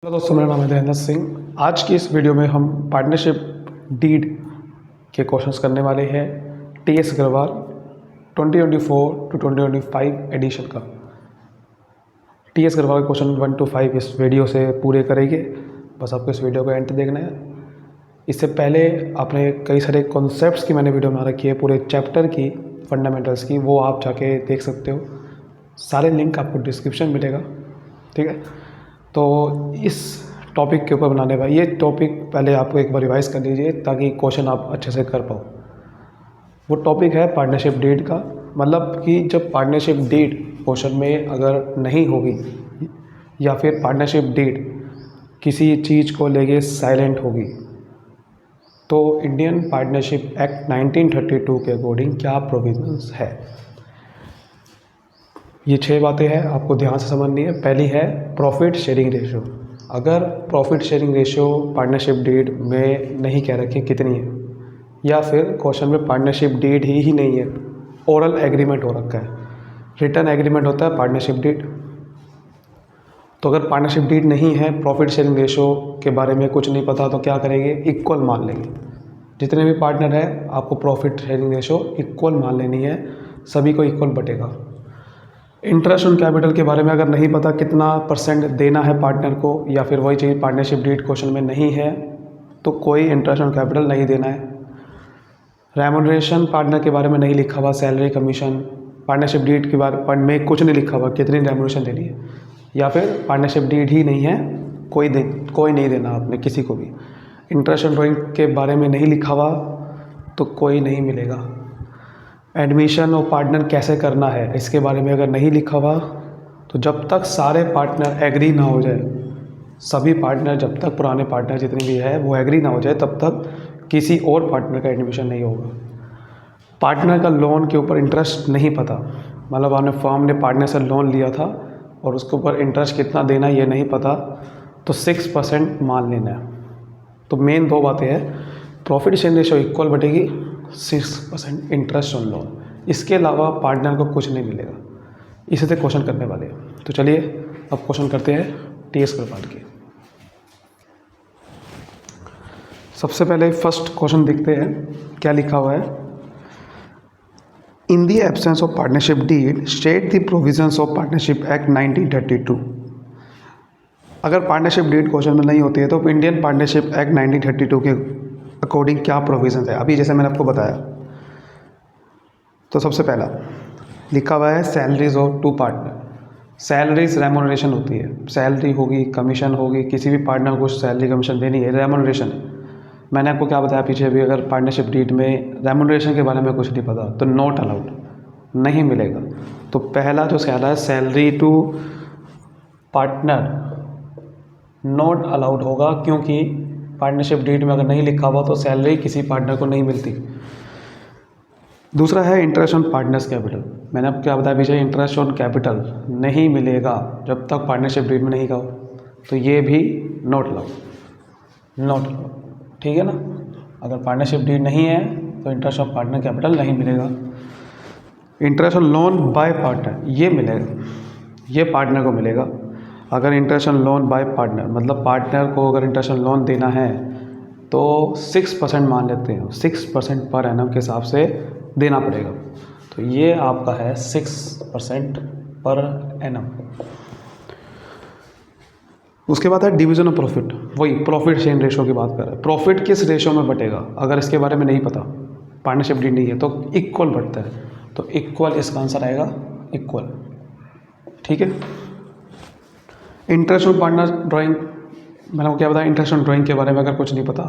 Hello दोस्तों, मेरा नाम है देवेंद्र सिंह। आज की इस वीडियो में हम पार्टनरशिप डीड के क्वेश्चंस करने वाले हैं। टीएस अग्रवाल 2024 टू 2025 एडिशन का टीएस अग्रवाल क्वेश्चन 1 to 5 इस वीडियो से पूरे करेंगे। बस आपको इस वीडियो को एंड देखना है। इससे पहले आपने कई सारे कॉन्सेप्ट्स की मैंने वीडियो बना रखी है, पूरे चैप्टर की फंडामेंटल्स की, वो आप जाके देख सकते हो। सारे लिंक आपको डिस्क्रिप्शन मिलेगा, ठीक है। तो इस टॉपिक के ऊपर बनाने वाला ये टॉपिक पहले आपको एक बार रिवाइज कर लीजिए ताकि क्वेश्चन आप अच्छे से कर पाओ। वो टॉपिक है पार्टनरशिप डीड का, मतलब कि जब पार्टनरशिप डीड क्वेश्चन में अगर नहीं होगी या फिर पार्टनरशिप डीड किसी चीज़ को लेके साइलेंट होगी तो इंडियन पार्टनरशिप एक्ट 1932 के अकॉर्डिंग क्या प्रोविजंस है। ये 6 बातें हैं, आपको ध्यान से समझनी है। पहली है प्रॉफिट शेयरिंग रेशियो। अगर profit sharing ratio partnership deed में नहीं कह रखी कितनी है, या फिर क्वेश्चन में पार्टनरशिप डीड ही नहीं है, ओरल एग्रीमेंट हो रखा है, रिटर्न एग्रीमेंट होता है पार्टनरशिप डीड। तो अगर पार्टनरशिप डीड नहीं है, प्रॉफिट शेयरिंग रेशियो के बारे में कुछ नहीं पता, तो क्या करेंगे, इक्वल मान लेंगे। जितने भी पार्टनर है आपको प्रॉफिट शेयरिंग रेशियो इक्वल मान लेनी है, सभी को इक्वल बटेगा। इंटरेस्ट ऑन कैपिटल के बारे में अगर नहीं पता कितना % देना है पार्टनर को, या फिर वही चीज़ पार्टनरशिप डीड क्वेश्चन में नहीं है, तो कोई इंटरेस्ट ऑन कैपिटल नहीं देना है। रेम्यूनरेशन पार्टनर के बारे में नहीं लिखा हुआ, सैलरी कमीशन पार्टनरशिप डीड के बारे में कुछ नहीं लिखा हुआ कितनी रेम्यूनरेशन देनी है, या फिर पार्टनरशिप डीड ही नहीं है, कोई नहीं देना आपने किसी को भी। इंटरेस्ट ऑन ड्राइंग के बारे में नहीं लिखा हुआ तो कोई नहीं मिलेगा। एडमिशन और पार्टनर कैसे करना है इसके बारे में अगर नहीं लिखा हुआ तो जब तक सारे पार्टनर एग्री ना हो जाए, सभी पार्टनर जब तक पुराने पार्टनर जितने भी है वो एग्री ना हो जाए, तब तक किसी और पार्टनर का एडमिशन नहीं होगा। पार्टनर का लोन के ऊपर इंटरेस्ट नहीं पता, मतलब आपने फर्म ने पार्टनर से लोन लिया था और उसके ऊपर इंटरेस्ट कितना देना ये नहीं पता, तो 6% मान लेना है। तो मेन 2 बातें हैं, प्रॉफिट शेयरिंग रेशियो इक्वल बटेगी, 6% इंटरेस्ट ऑन लोन। इसके अलावा पार्टनर को कुछ नहीं मिलेगा। इसी से क्वेश्चन करने वाले हैं। तो चलिए अब क्वेश्चन करते हैं टीएस अग्रवाल के। सबसे पहले फर्स्ट क्वेश्चन देखते हैं क्या लिखा हुआ है। In the absence of partnership deed state the provisions of partnership act 1932। अगर पार्टनरशिप डीड क्वेश्चन में नहीं होती है तो इंडियन पार्टनरशिप एक्ट 1932 के अकॉर्डिंग क्या प्रोविजन है। अभी जैसे मैंने आपको बताया, तो सबसे पहला लिखा हुआ है salaries of 2 partner. Salaries remuneration होती है, सैलरी होगी, कमीशन होगी, किसी भी पार्टनर को सैलरी कमीशन देनी है, रेम्यूनरेशन। मैंने आपको क्या बताया पीछे भी, अगर पार्टनरशिप डीड में रेम्यूनरेशन के बारे में कुछ नहीं पता तो नॉट अलाउड, नहीं मिलेगा। तो पहला जो सैलरी है, salary to partner not allowed होगा, क्योंकि पार्टनरशिप डीड में अगर नहीं लिखा हुआ तो सैलरी किसी पार्टनर को नहीं मिलती। दूसरा है इंटरेस्ट ऑन पार्टनर्स कैपिटल। मैंने आपको क्या बताया पीछे, इंटरेस्ट ऑन कैपिटल नहीं मिलेगा जब तक पार्टनरशिप डीड में नहीं कहा, तो ये भी नॉट अलाउड, ठीक है ना। अगर पार्टनरशिप डीड नहीं है तो इंटरेस्ट ऑन पार्टनर कैपिटल नहीं मिलेगा। Interest on loan by partner ये मिलेगा, ये पार्टनर को मिलेगा। अगर interest on loan by partner, मतलब पार्टनर को अगर इंटरेस्ट ऑन लोन देना है तो 6% मान लेते हैं, 6% पर एनम के हिसाब से देना पड़ेगा। तो ये आपका है 6% पर एनम। उसके बाद है डिवीजन ऑफ प्रॉफिट, वही प्रॉफिट शेयरिंग रेशियो की बात कर रहे हैं। प्रॉफिट किस रेशियो में बटेगा, अगर इसके बारे में नहीं पता, पार्टनरशिप डीड नहीं है तो इक्वल बढ़ता है, तो इक्वल इसका आंसर आएगा, इक्वल, ठीक है। इंटरेस्ट ऑन पार्टनर ड्राइंग, मैंने आपको क्या बताया, इंटरेस्ट ऑन ड्राइंग के बारे में अगर कुछ नहीं पता,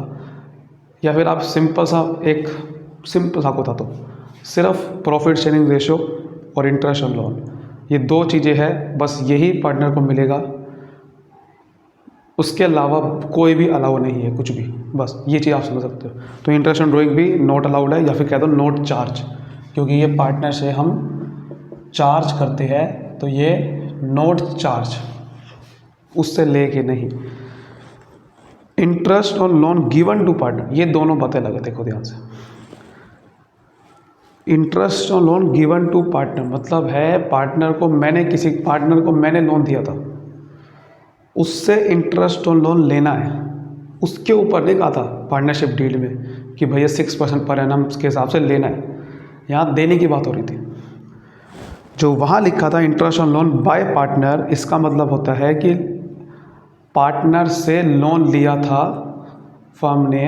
या फिर आप सिंपल सा बता दो, सिर्फ प्रॉफिट शेयरिंग रेशियो और इंटरेस्ट ऑन लोन, ये 2 चीज़ें हैं, बस यही पार्टनर को मिलेगा, उसके अलावा कोई भी अलाउ नहीं है, कुछ भी, बस ये चीज़ आप समझ सकते हो। तो इंटरेस्ट ऑन ड्राइंग भी नॉट अलाउड है, या फिर कह दो नॉट चार्ज, क्योंकि ये पार्टनर से हम चार्ज करते हैं, तो ये नॉट चार्ज, उससे लेके नहीं। Interest on loan given to partner, ये दोनों बातें लगे, देखो ध्यान से। Interest on loan given to partner मतलब है किसी पार्टनर को मैंने लोन दिया था, उससे इंटरेस्ट ऑन लोन लेना है, उसके ऊपर नहीं कहा था पार्टनरशिप डीड में कि भैया 6% पर एनम के हिसाब से लेना है। यहाँ देने की बात हो रही थी। जो वहाँ लिखा था interest on loan by partner, इसका मतलब होता है कि पार्टनर से लोन लिया था फर्म ने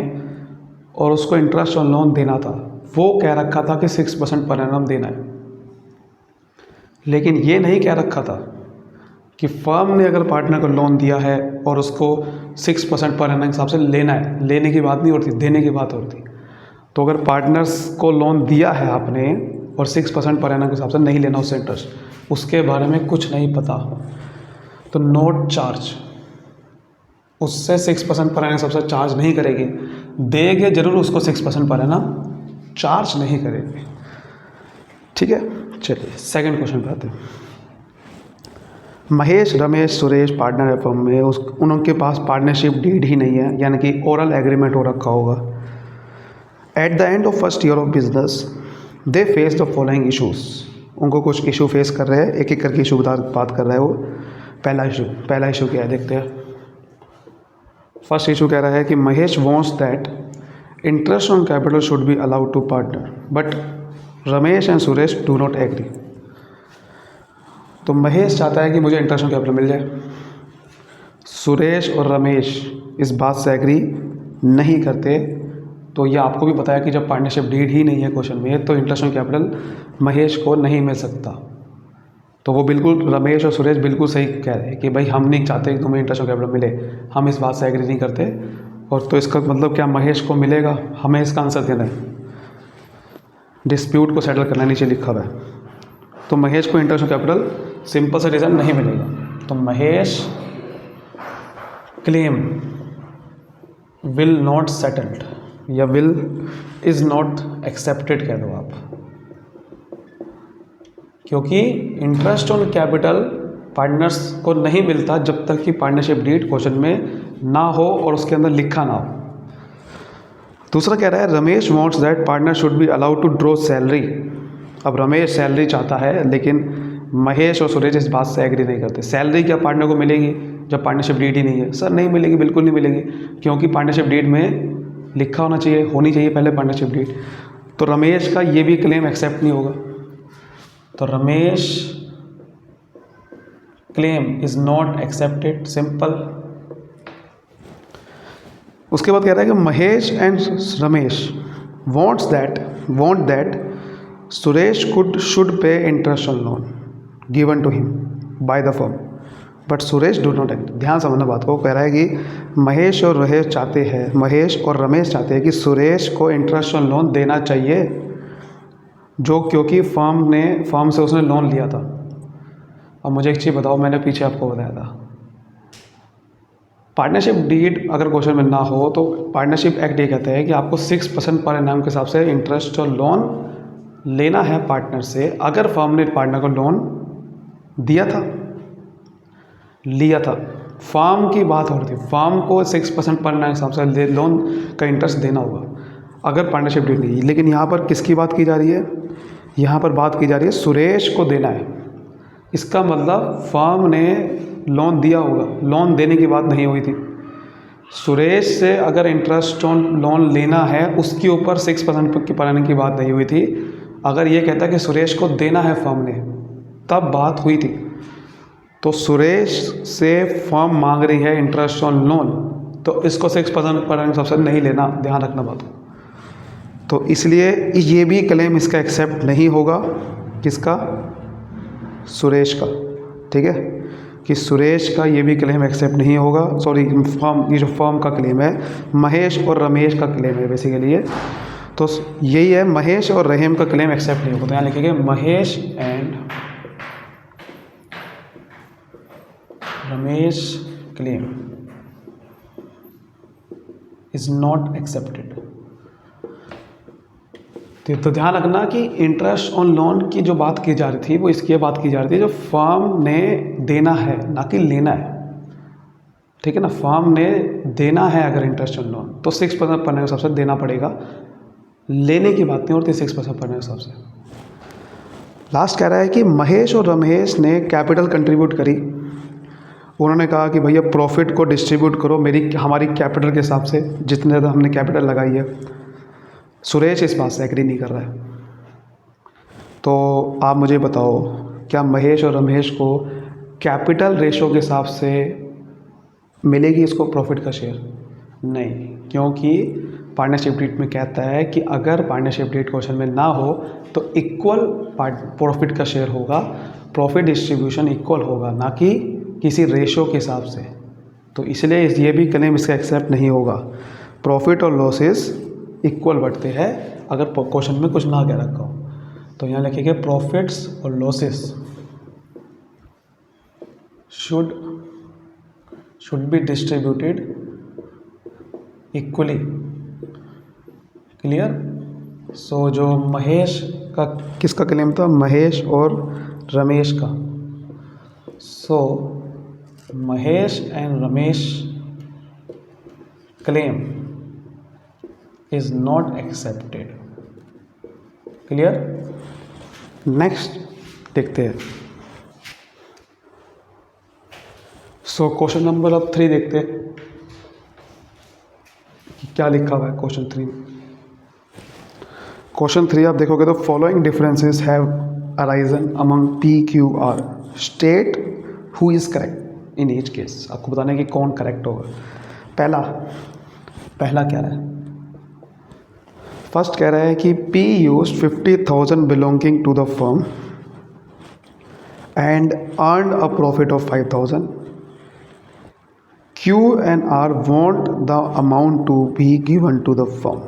और उसको इंटरेस्ट ऑन लोन देना था, वो कह रखा था कि 6% पर एनम देना है। लेकिन ये नहीं कह रखा था कि फर्म ने अगर पार्टनर को लोन दिया है और उसको 6% पर एनम के हिसाब से लेना है, लेने की बात नहीं होती, देने की बात होती। तो अगर पार्टनर्स को लोन दिया है आपने और 6% पर एनम के हिसाब से नहीं लेना उससे इंटरेस्ट, उसके बारे में कुछ नहीं पता, तो नोट चार्ज, उससे 6% पर एनम के हिसाब से चार्ज नहीं करेगी। देंगे जरूर उसको 6% पर एनम, चार्ज नहीं करेगी। ठीक है, चलिए सेकंड क्वेश्चन पे आते हैं। महेश, रमेश, सुरेश पार्टनर है फर्म में, उनके पास पार्टनरशिप डीड ही नहीं है, यानी कि ओरल एग्रीमेंट हो रखा होगा। At the end of first year of business they face the following issues. उनको कुछ इशू फेस कर रहे हैं, एक एक करके इशू बात कर रहा है वो। पहला इशू क्या है देखते हैं। फर्स्ट इशू कह रहा है कि Mahesh wants that interest on capital should be allowed to partner but Ramesh and Suresh do not agree. तो महेश चाहता है कि मुझे इंटरेस्ट ऑन कैपिटल मिल जाए, सुरेश और रमेश इस बात से एग्री नहीं करते। तो ये आपको भी पता है कि जब पार्टनरशिप डीड ही नहीं है क्वेश्चन में, तो इंटरेस्ट ऑन कैपिटल महेश को नहीं मिल सकता। तो वो बिल्कुल, रमेश और सुरेश बिल्कुल सही कह रहे हैं कि भाई हम नहीं चाहते कि तुम्हें इंटरेस्ट ऑन कैपिटल मिले, हम इस बात से एग्री नहीं करते। और तो इसका मतलब क्या, महेश को मिलेगा, हमें इसका आंसर देना है। डिस्प्यूट को सेटल करना नीचे लिखा हुआ है। तो महेश को इंटरेस्ट ऑन कैपिटल सिंपल सा रीज़न नहीं मिलेगा। तो Mahesh claim will not settled या विल इज़ नॉट एक्सेप्टेड कह दो आप, क्योंकि इंटरेस्ट ऑन कैपिटल पार्टनर्स को नहीं मिलता जब तक कि पार्टनरशिप डीड क्वेश्चन में ना हो और उसके अंदर लिखा ना हो। दूसरा कह रहा है Ramesh wants that partner should be allowed to draw salary. अब रमेश सैलरी चाहता है, लेकिन महेश और सुरेश इस बात से एग्री नहीं करते। सैलरी क्या पार्टनर को मिलेगी जब पार्टनरशिप डीड ही नहीं है? सर नहीं मिलेगी, बिल्कुल नहीं मिलेगी, क्योंकि पार्टनरशिप डीड में लिखा होना चाहिए, होनी चाहिए पहले पार्टनरशिप डीड। तो रमेश का ये भी क्लेम एक्सेप्ट नहीं होगा। तो Ramesh claim is not accepted, simple. उसके बाद कह रहा है कि Mahesh and Ramesh want that Suresh should pay interest on loan given to him by the firm but Suresh do not agree. ध्यान समझना बात को। कह रहा है कि महेश और रमेश चाहते हैं कि सुरेश को इंटरेस्ट ऑन लोन देना चाहिए, जो क्योंकि फर्म से उसने लोन लिया था। अब मुझे एक चीज़ बताओ, मैंने पीछे आपको बताया था, पार्टनरशिप डीड अगर क्वेश्चन में ना हो तो पार्टनरशिप एक्ट ये कहता है कि आपको 6% पर एनम के हिसाब से इंटरेस्ट और लोन लेना है पार्टनर से, अगर फर्म ने पार्टनर को लोन लिया था। फर्म की बात हो रही थी, फर्म को 6% पर एनम के हिसाब से लोन का इंटरेस्ट देना होगा अगर पार्टनरशिप डीड नहीं। लेकिन यहाँ पर किसकी बात की जा रही है? यहाँ पर बात की जा रही है सुरेश को देना है। इसका मतलब फर्म ने लोन दिया होगा, लोन देने की बात नहीं हुई थी। सुरेश से अगर इंटरेस्ट ऑन लोन लेना है, उसके ऊपर 6% की पर एनम की बात नहीं हुई थी। अगर ये कहता कि सुरेश को देना है फर्म ने, तब बात हुई थी। तो सुरेश से फर्म मांग रही है इंटरेस्ट ऑन लोन, तो इसको 6% पर एनम सबसे नहीं लेना, ध्यान रखना बात को। तो इसलिए ये भी क्लेम इसका एक्सेप्ट नहीं होगा, किसका? सुरेश का। ठीक है, कि सुरेश का ये भी क्लेम एक्सेप्ट नहीं होगा। सॉरी, ये जो फर्म का क्लेम है, महेश और रमेश का क्लेम है बेसिकली ये। तो यही है, महेश और रहीम का क्लेम एक्सेप्ट नहीं होगा। तो यहाँ लिखेंगे Mahesh and Ramesh claim is not accepted. तो ध्यान रखना कि इंटरेस्ट ऑन लोन की जो बात की जा रही थी वो इसकी बात की जा रही थी जो फर्म ने देना है, ना कि लेना है। ठीक है ना, फर्म ने देना है अगर इंटरेस्ट ऑन लोन तो 6% पर एनम सबसे देना पड़ेगा, लेने की बात नहीं होती 6% पर एनम सबसे। लास्ट कह रहा है कि महेश और रमेश ने कैपिटल कंट्रीब्यूट करी उन्होंने कहा कि भैया प्रॉफिट को डिस्ट्रीब्यूट करो हमारी कैपिटल के हिसाब से, जितने ज़्यादा हमने कैपिटल लगाई है। सुरेश इस बात से एग्री नहीं कर रहा है। तो आप मुझे बताओ, क्या महेश और रमेश को कैपिटल रेशो के हिसाब से मिलेगी इसको प्रॉफिट का शेयर? नहीं, क्योंकि पार्टनरशिप डीड में कहता है कि अगर पार्टनरशिप डीड क्वेश्चन में ना हो तो इक्वल प्रॉफिट का शेयर होगा, प्रॉफिट डिस्ट्रीब्यूशन इक्वल होगा, ना कि किसी रेशो के हिसाब से। तो इसलिए ये भी क्लेम इसका एक्सेप्ट नहीं होगा। प्रॉफिट और लॉसेस इक्वल बढ़ते हैं अगर क्वेश्चन में कुछ ना कह रखा हो। तो यहाँ लिखेंगे प्रॉफिट्स और losses should be distributed equally. Clear? So जो महेश का, किसका क्लेम था? महेश और रमेश का। So Mahesh and Ramesh claim is not accepted. Clear? Next देखते हैं। सो क्वेश्चन नंबर अब 3 देखते हैं कि क्या लिखा हुआ है क्वेश्चन 3 में। क्वेश्चन 3 आप देखोगे तो following differences have arisen among P Q R, state who is correct in each case. आपको बताना है कि कौन करेक्ट होगा। पहला क्या रहा है? फर्स्ट कह रहा है कि P used 50,000 belonging to the firm and earned a profit of 5,000. Q and R want the amount to be given to the firm.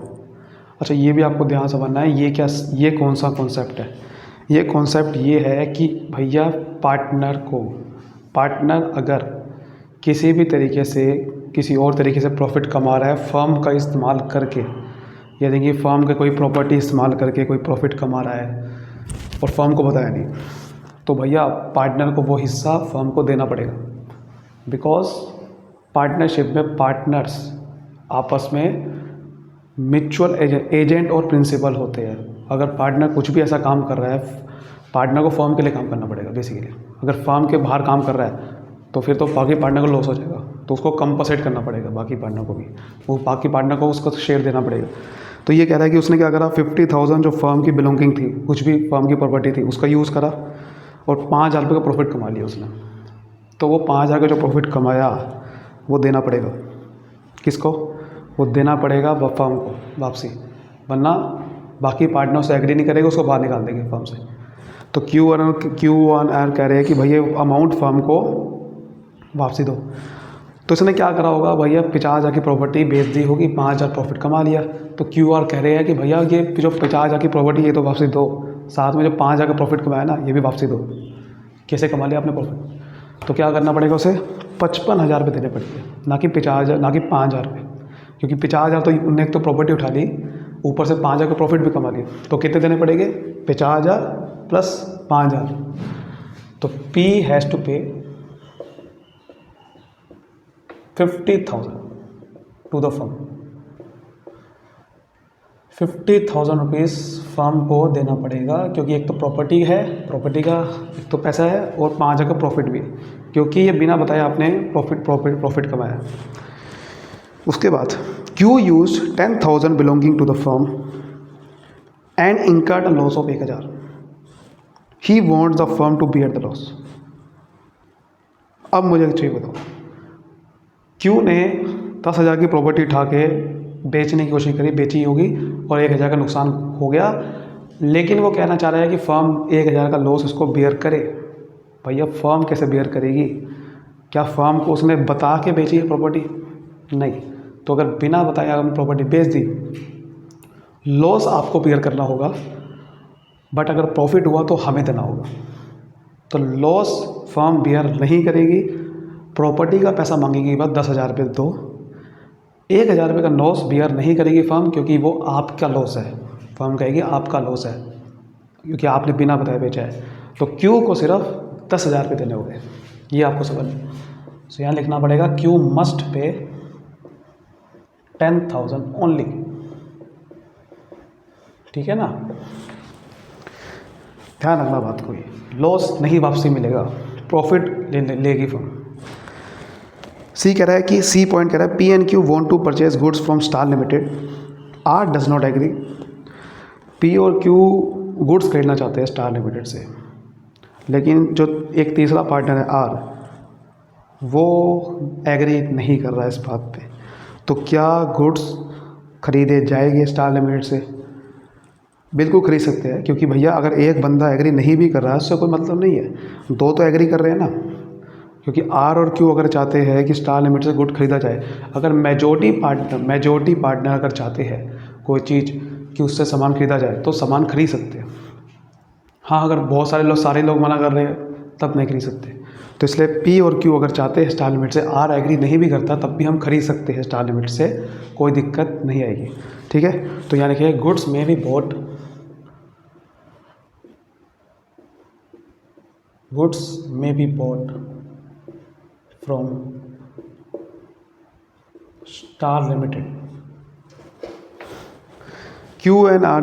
अच्छा, ये भी आपको ध्यान से समझना है। ये कौन सा कॉन्सेप्ट है? ये कॉन्सेप्ट ये है कि भैया पार्टनर अगर किसी भी तरीके से, किसी और तरीके से प्रॉफिट कमा रहा है फर्म का इस्तेमाल करके, यानी कि फर्म के कोई प्रॉपर्टी इस्तेमाल करके कोई प्रॉफिट कमा रहा है और फर्म को बताया नहीं, तो भैया पार्टनर को वो हिस्सा फर्म को देना पड़ेगा। बिकॉज पार्टनरशिप में पार्टनर्स आपस में म्यूचुअल एजेंट और प्रिंसिपल होते हैं। अगर पार्टनर कुछ भी ऐसा काम कर रहा है, पार्टनर को फर्म के लिए काम करना पड़ेगा बेसिकली। अगर फर्म के बाहर काम कर रहा है तो फिर तो बाकी पार्टनर को लॉस हो जाएगा, तो उसको कंपनसेट करना पड़ेगा बाकी पार्टनर को भी, वो बाकी पार्टनर को उसका शेयर देना पड़ेगा। तो ये कह रहा है कि उसने क्या करा, 50,000 जो फर्म की बिलोंगिंग थी, कुछ भी फर्म की प्रॉपर्टी थी, उसका यूज़ करा और 5,000 रुपये का प्रॉफिट कमा लिया उसने। तो वो 5,000 का जो प्रॉफिट कमाया वो देना पड़ेगा किसको? वो देना पड़ेगा फर्म को वापसी, वरना बाकी पार्टनर से एग्री नहीं करेगा, उसको बाहर निकाल देंगे फर्म से। तो Q1R कह रहे हैं कि भैया अमाउंट फर्म को वापसी दो। तो इसने क्या करा होगा, भैया 50,000 की प्रॉपर्टी बेच दी होगी, 5,000 प्रॉफिट कमा लिया। तो QR कह रहे हैं कि भैया ये जो 50,000 की प्रॉपर्टी ये तो वापसी दो, साथ में जो 5,000 का प्रॉफिट कमाया ना ये भी वापसी दो। कैसे कमा लिया आपने प्रॉफिट? तो क्या करना पड़ेगा उसे? 55,000 रुपये देने पड़ेंगे, ना कि 50,000, ना कि 5,000 रुपये। क्योंकि 50,000 तो उनने एक तो प्रॉपर्टी उठा ली, ऊपर से 5,000 का प्रॉफिट भी कमा लिया, तो कितने देने पड़ेंगे? 50,000 प्लस 5,000। तो P has to pay 50,000 to the firm. 50,000 rupees firm को देना पड़ेगा, क्योंकि एक तो प्रॉपर्टी है, प्रॉपर्टी का एक तो पैसा है और 5,000 का प्रॉफिट भी, क्योंकि ये बिना बताए आपने प्रॉफिट कमाया। उसके बाद Q used 10,000 belonging to the firm and incurred a loss of 1,000. He wants the firm to bear the loss. अब मुझे एक चीज़ बताओ, Q ने 10,000 की प्रॉपर्टी उठा के बेचने की कोशिश करी, बेची होगी और 1,000 का नुकसान हो गया, लेकिन वो कहना चाह रहा है कि फर्म 1,000 का लॉस उसको बेयर करे। भैया फर्म कैसे बेयर करेगी? क्या फर्म को उसने बता के बेची है प्रॉपर्टी? नहीं। तो अगर बिना बताए अगर प्रॉपर्टी बेच दी, लॉस आपको बेयर करना होगा, बट अगर प्रॉफिट हुआ तो हमें देना होगा। तो लॉस फर्म बेयर नहीं करेगी, प्रॉपर्टी का पैसा मांगेगी, बस 10,000 रुपये दो। 1,000 रुपये का लॉस बेयर नहीं करेगी फर्म, क्योंकि वो आपका लॉस है। फर्म कहेगी आपका लॉस है क्योंकि आपने बिना बताए बेचा है। तो Q को सिर्फ 10,000 रुपये देने होंगे, ये आपको समझ। तो यहाँ लिखना पड़ेगा Q मस्ट पे 10,000 ओनली। ठीक है ना? ध्यान रखना बात को, लॉस नहीं वापसी मिलेगा, प्रॉफिट लेगी फर्म। सी कह रहा है कि सी पॉइंट कह रहा है P&Q want to purchase goods from Star Limited, R does not agree. P और क्यू गुड्स खरीदना चाहते हैं स्टार लिमिटेड से, लेकिन जो एक तीसरा पार्टनर है आर, वो एग्री नहीं कर रहा है इस बात पे। तो क्या गुड्स खरीदे जाएंगे स्टार लिमिटेड से? बिल्कुल खरीद सकते हैं, क्योंकि भैया अगर एक बंदा एग्री नहीं भी कर रहा है उससे कोई मतलब नहीं है, दो तो एग्री कर रहे हैं ना। क्योंकि आर और क्यू अगर चाहते हैं कि स्टार लिमिटेड से गुड खरीदा जाए, अगर मेजोरिटी पार्टनर अगर चाहते हैं कोई चीज़ कि उससे सामान खरीदा जाए तो सामान खरीद सकते हैं। हाँ, अगर बहुत सारे लोग मना कर रहे हैं तब नहीं खरीद सकते। तो इसलिए पी और क्यू अगर चाहते हैं स्टार लिमिटेड से, आर एग्री नहीं भी करता तब भी हम खरीद सकते हैं स्टार लिमिटेड से, कोई दिक्कत नहीं आएगी। ठीक है, तो यानी कि गुड्स में भी bought from Star Limited. Q and R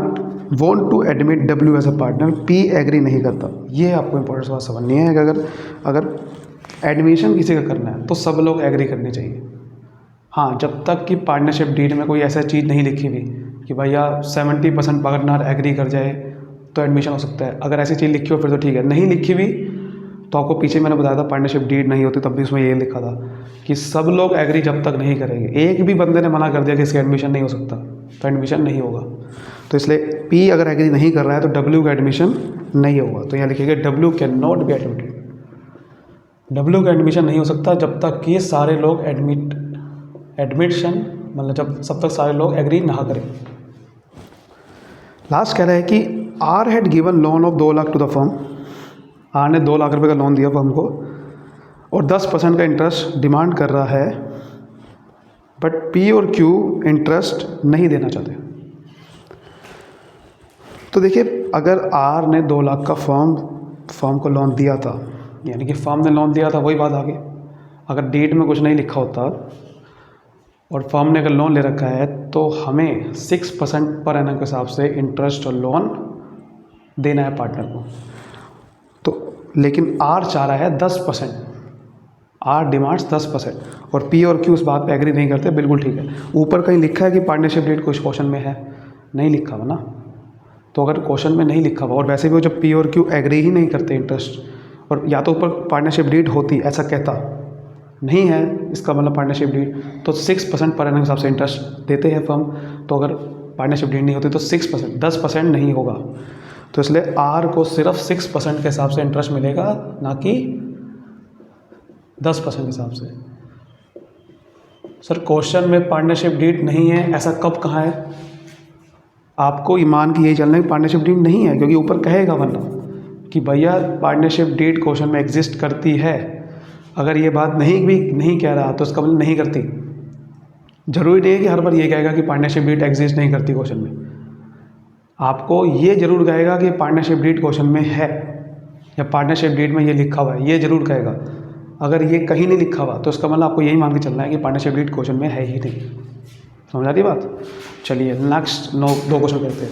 want to admit W as a partner, P agree नहीं करता। ये आपको इंपॉर्टेंट बात समझनी है कि अगर एडमिशन किसी का करना है तो सब लोग एग्री करने चाहिए। हाँ, जब तक कि पार्टनरशिप डीड में कोई ऐसा चीज़ नहीं लिखी हुई कि भैया 70% पार्टनर एग्री कर जाए तो एडमिशन हो सकता है। अगर ऐसी चीज़ लिखी हो फिर तो ठीक है, नहीं लिखी हुई तो आपको पीछे मैंने बताया था पार्टनरशिप डीड नहीं होती तब भी उसमें ये लिखा था कि सब लोग एग्री जब तक नहीं करेंगे। एक भी बंदे ने मना कर दिया कि इसका एडमिशन नहीं हो सकता तो एडमिशन नहीं होगा। तो इसलिए पी अगर एग्री नहीं कर रहा है तो डब्ल्यू का एडमिशन नहीं होगा। तो यहाँ लिखिएगा W can not be admitted. W का एडमिशन नहीं हो सकता जब तक कि सारे लोग एडमिशन मतलब जब तक सारे लोग एग्री ना करें। लास्ट कह रहा है कि R had given loan of 2 lakh to the firm. R ने 2 लाख रुपए का लोन दिया फर्म को और 10% का इंटरेस्ट डिमांड कर रहा है, बट पी और क्यू इंटरेस्ट नहीं देना चाहते। तो देखिए, अगर आर ने 2 लाख का फर्म को लोन दिया था, यानी कि फर्म ने लोन दिया था, वही बात आगे। अगर डेट में कुछ नहीं लिखा होता और फर्म ने अगर लोन ले रखा है तो हमें 6% पर एनम के हिसाब से इंटरेस्ट और लोन देना है पार्टनर को। तो लेकिन आर चाह रहा है 10%, आर डिमांड्स 10% और पी और क्यू उस बात पे एग्री नहीं करते। बिल्कुल ठीक है, ऊपर कहीं लिखा है कि पार्टनरशिप डेट कुछ क्वेश्चन में है, नहीं लिखा हुआ ना। तो अगर क्वेश्चन में नहीं लिखा हुआ और वैसे भी वो जब पी और क्यू एग्री ही नहीं करते इंटरेस्ट, और या तो ऊपर पार्टनरशिप डीड होती ऐसा कहता नहीं है, इसका मतलब पार्टनरशिप डीड, तो 6% पर एनम हिसाब से इंटरेस्ट देते हैं फर्म। तो अगर पार्टनरशिप डीड नहीं होती तो 6%, 10% नहीं होगा। तो इसलिए आर को सिर्फ 6% के हिसाब से इंटरेस्ट मिलेगा, ना कि 10% के हिसाब से। सर क्वेश्चन में पार्टनरशिप डीड नहीं है, ऐसा कब कहा है? आपको ईमान की यही चलना है कि पार्टनरशिप डीड नहीं है, क्योंकि ऊपर कहेगा वरना कि भैया पार्टनरशिप डीड क्वेश्चन में एग्जिस्ट करती है। अगर ये बात नहीं कह रहा तो इसका मतलब नहीं करती। जरूरी नहीं है कि हर बार ये कहेगा कि पार्टनरशिप डीड एग्जिस्ट नहीं करती क्वेश्चन में। आपको ये जरूर कहेगा कि पार्टनरशिप डीड क्वेश्चन में है या पार्टनरशिप डीड में ये लिखा हुआ है, ये जरूर कहेगा। अगर ये कहीं नहीं लिखा हुआ तो इसका मतलब आपको यही मान के चलना है कि पार्टनरशिप डीड क्वेश्चन में है ही नहीं। समझ आ रही बात? चलिए नेक्स्ट 2 क्वेश्चन करते हैं।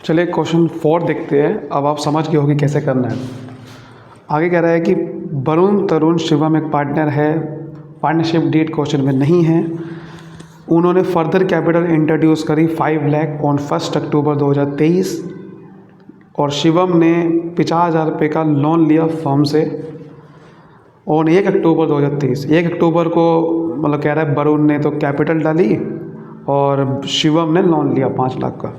चलिए क्वेश्चन 4 देखते हैं। अब आप समझ गए होगी कैसे करना है। आगे कह रहा है कि वरुण, तरुण, शिवम एक पार्टनर है, पार्टनरशिप डीड क्वेश्चन में नहीं है। उन्होंने फर्दर कैपिटल इंट्रोड्यूस करी 5 लाख ऑन 1 अक्टूबर 2023 और शिवम ने 50,000 रुपये का लोन लिया फर्म से ऑन 1 अक्टूबर 2023। 1 अक्टूबर को मतलब कह रहा है वरुण ने तो कैपिटल डाली और शिवम ने लोन लिया 5 लाख का।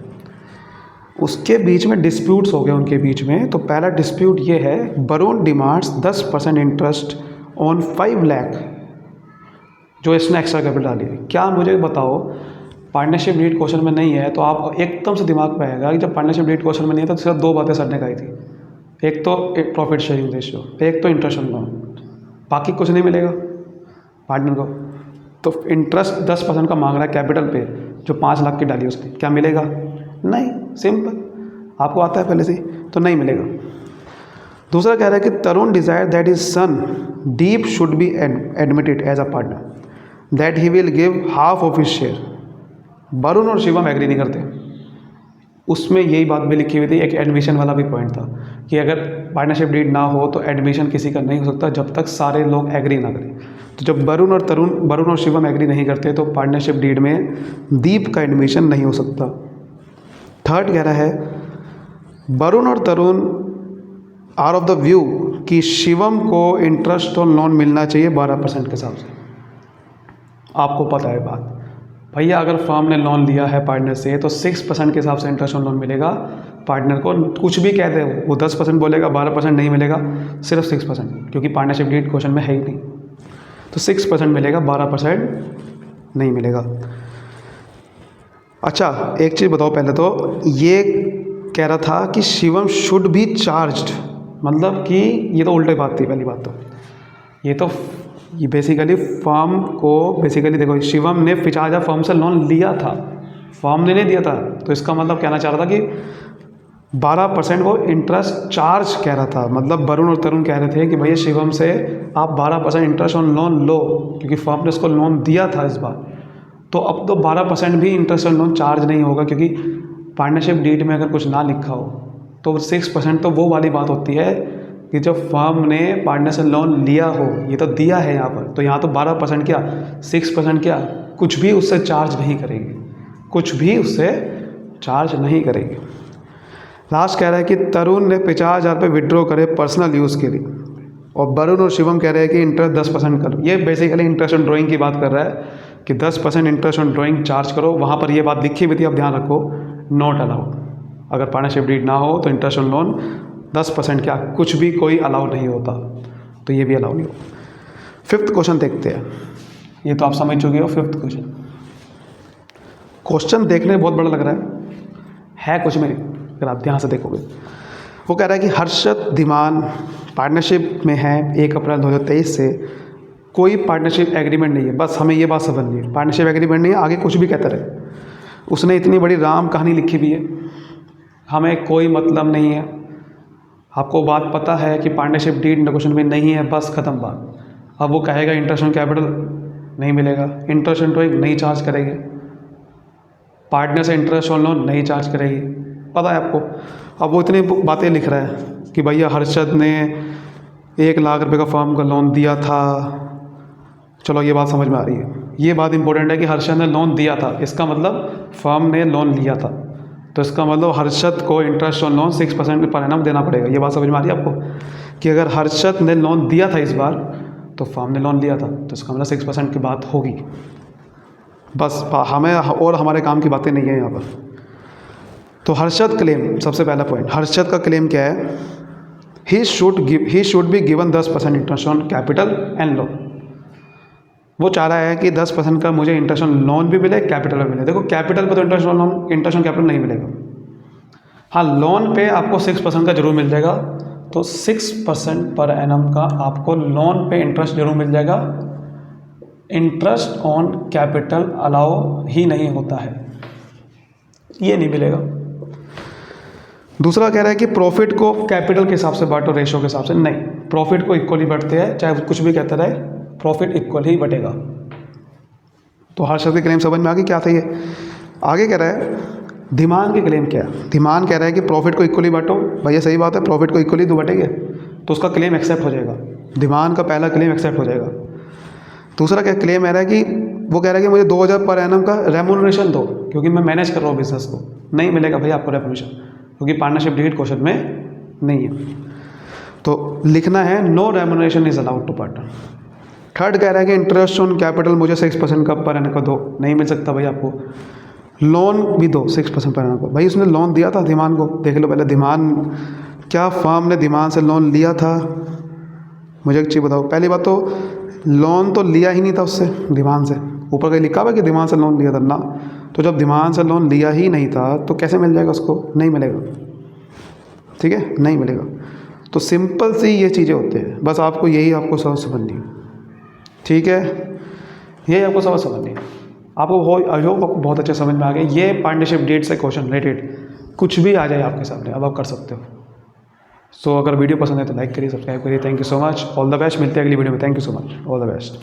उसके बीच में डिस्प्यूट्स हो गए उनके बीच में। तो पहला डिस्प्यूट ये है, Varun demands 10% interest on 5 lakh जो इसने एक्स्ट्रा कैपिटल डाली। क्या मुझे बताओ, पार्टनरशिप डीड क्वेश्चन में नहीं है तो आप एकदम से दिमाग में आएगा कि जब पार्टनरशिप डीड क्वेश्चन में नहीं है तो सिर्फ 2 बातें सर ने कही थी, एक तो प्रॉफिट शेयरिंग रेशियो, एक तो इंटरेस्ट ऑन लोन, बाकी कुछ नहीं मिलेगा पार्टनर को। तो इंटरेस्ट 10% का मांग रहा है कैपिटल पे जो 5 लाख की डाली उसने, क्या मिलेगा? नहीं, सिंपल, आपको आता है पहले से, तो नहीं मिलेगा। दूसरा कह रहा है कि Tarun desire that is Sandeep should be admitted as a partner, that he will give half of his share. Varun और शिवम एग्री नहीं करते। उसमें यही बात भी लिखी हुई थी, एक एडमिशन वाला भी पॉइंट था कि अगर पार्टनरशिप डीड ना हो तो एडमिशन किसी का नहीं हो सकता जब तक सारे लोग एग्री ना करें। तो जब वरुण और शिवम एग्री नहीं करते तो पार्टनरशिप डीड में दीप का एडमिशन नहीं हो सकता। थर्ड कह रहा है वरुण और तरुण आर ऑफ द व्यू कि शिवम को इंटरेस्ट ऑन लोन मिलना चाहिए 12% के हिसाब से। आपको पता है बात, भैया अगर फर्म ने लोन लिया है पार्टनर से तो 6% के हिसाब से इंटरेस्ट ऑन लोन मिलेगा पार्टनर को। कुछ भी कह दे वो 10% बोलेगा, 12% नहीं मिलेगा, सिर्फ 6%, क्योंकि पार्टनरशिप डीड क्वेश्चन में है ही नहीं। तो 6% मिलेगा, 12% नहीं मिलेगा। अच्छा एक चीज़ बताओ, पहले तो ये कह रहा था कि शिवम शुड बी चार्ज्ड, मतलब कि ये तो उल्टी बात थी। पहली बात तो ये बेसिकली फर्म को देखो शिवम ने 50,000 फर्म से लोन लिया था, फर्म ने नहीं दिया था, तो इसका मतलब कहना चाह रहा था कि 12% वो इंटरेस्ट चार्ज कह रहा था। मतलब वरुण और तरुण कह रहे थे कि भैया शिवम से आप 12% इंटरेस्ट ऑन लोन लो, क्योंकि फर्म ने उसको लोन दिया था इस बार। तो अब तो 12% भी इंटरेस्ट ऑन लोन चार्ज नहीं होगा, क्योंकि पार्टनरशिप डीड में अगर कुछ ना लिखा हो तो 6% तो वो वाली बात होती है कि जब फर्म ने पार्टनर से लोन लिया हो, ये तो दिया है यहाँ पर, तो यहाँ तो 12% क्या 6% क्या कुछ भी उससे चार्ज नहीं करेगी, कुछ भी उससे चार्ज नहीं करेगी। लास्ट कह रहा है कि तरुण ने 50,000 रुपये विड्रॉ करे पर्सनल यूज़ के लिए, और वरुण और शिवम कह रहे हैं कि इंटरेस्ट 10% करो। ये बेसिकली इंटरेस्ट ऑन ड्राइंग की बात कर रहा है कि 10% इंटरेस्ट ऑन ड्राइंग चार्ज करो। वहाँ पर ये बात लिखी हुई थी, आप ध्यान रखो, नॉट अलाउड। अगर पार्टनरशिप डीड ना हो तो इंटरेस्ट ऑन लोन 10% क्या कुछ भी कोई अलाउ नहीं होता, तो ये भी अलाउ नहीं हो। 5th क्वेश्चन देखते हैं। ये तो आप समझ चुके हो। 5th क्वेश्चन देखने में बहुत बड़ा लग रहा है कुछ में, अगर आप ध्यान से देखोगे। वो कह रहा है कि हर्षद धीमान पार्टनरशिप में है 1 अप्रैल 2023 से, कोई पार्टनरशिप एग्रीमेंट नहीं है। बस हमें ये बात समझनी है, पार्टनरशिप एग्रीमेंट नहीं है, आगे कुछ भी कहता रहे। उसने इतनी बड़ी राम कहानी लिखी भी है, हमें कोई मतलब नहीं है। आपको बात पता है कि पार्टनरशिप डीड नेगोशिएशन में नहीं है, बस ख़त्म बात। अब वो कहेगा इंटरेस्ट ऑन कैपिटल नहीं मिलेगा, इंटरेस्ट ऑन ड्राइंग नहीं चार्ज करेगी, पार्टनर से इंटरेस्ट ऑन लोन नहीं चार्ज करेगी, पता है आपको। अब वो इतनी बातें लिख रहा है कि भैया हर्षद ने 1 लाख रुपए का फर्म का लोन दिया था। चलो ये बात समझ में आ रही है, ये बात इंपॉर्टेंट है कि हर्षद ने लोन दिया था, इसका मतलब फर्म ने लोन लिया था, तो इसका मतलब हर्षद को interest on loan 6% per annum देना पड़ेगा। ये बात समझ में आ रही है आपको कि अगर हर्षद ने लोन दिया था इस बार, तो फर्म ने लोन लिया था, तो इसका मतलब 6% की बात होगी। बस हमें और हमारे काम की बातें नहीं है यहाँ पर। तो हर्षद क्लेम, सबसे पहला पॉइंट, हर्षद का क्लेम क्या है? He should be given 10% interest on capital and loan. वो चाह रहा है कि 10% का मुझे इंटरेस्ट ऑन लोन भी मिले, कैपिटल भी मिले। देखो कैपिटल पे तो इंटरेस्ट ऑन कैपिटल नहीं मिलेगा, हाँ लोन पे आपको 6% का जरूर मिल जाएगा। तो 6% पर एनम का आपको लोन पे इंटरेस्ट जरूर मिल जाएगा, इंटरेस्ट ऑन कैपिटल अलाउ ही नहीं होता है, ये नहीं मिलेगा। दूसरा कह रहा है कि प्रॉफिट को कैपिटल के हिसाब से बांटो, रेशो के हिसाब से नहीं, प्रॉफिट को इक्वली बांटते हैं, चाहे कुछ भी कहता रहे, प्रॉफिट इक्वल ही बटेगा। तो हर्षद की क्लेम समझ में आ गई क्या था ये। आगे कह रहा है धीमान की क्लेम क्या है? धीमान कह रहा है कि प्रॉफिट को इक्वली बांटो। भैया सही बात है, प्रॉफिट को इक्वली तो बटेंगे, तो उसका क्लेम एक्सेप्ट हो जाएगा, धीमान का पहला क्लेम एक्सेप्ट हो जाएगा। दूसरा क्या क्लेम है कि वो कह रहा है कि मुझे 2,000 पर एनम का रेम्यूनरेशन दो, क्योंकि मैं मैनेज कर रहा हूँ बिजनेस को। नहीं मिलेगा भैया आपको रेम्यूनरेशन, क्योंकि पार्टनरशिप डीड क्वेश्चन में नहीं है। तो लिखना है no remuneration is allowed to partner. Third कह रहा है कि इंटरेस्ट ऑन कैपिटल मुझे 6% का पर एनम का दो, नहीं मिल सकता भाई आपको। लोन भी दो 6% पर एनम को। भाई उसने लोन दिया था धीमान को, देख लो पहले धीमान, क्या फर्म ने धीमान से लोन लिया था? मुझे एक चीज़ बताओ, पहली बात तो लोन तो लिया ही नहीं था उससे, धीमान से। ऊपर कहीं लिखा हुआ कि धीमान से लोन लिया था ना, तो जब धीमान से लोन लिया ही नहीं था तो कैसे मिल जाएगा उसको? नहीं मिलेगा, ठीक है, नहीं मिलेगा। तो सिंपल सी ये चीज़ें होती हैं, बस आपको यही आपको समझनी है, ठीक है, यही आपको समझनी है। आपको आई होप आपको बहुत अच्छे समझ में आ गए। ये पार्टनरशिप डीड से क्वेश्चन रिलेटेड कुछ भी आ जाए आपके सामने, अब आप कर सकते हो। सो अगर वीडियो पसंद है तो लाइक करिए, सब्सक्राइब करिए। Thank you so much, all the best. मिलते हैं अगली वीडियो में। Thank you so much, all the best.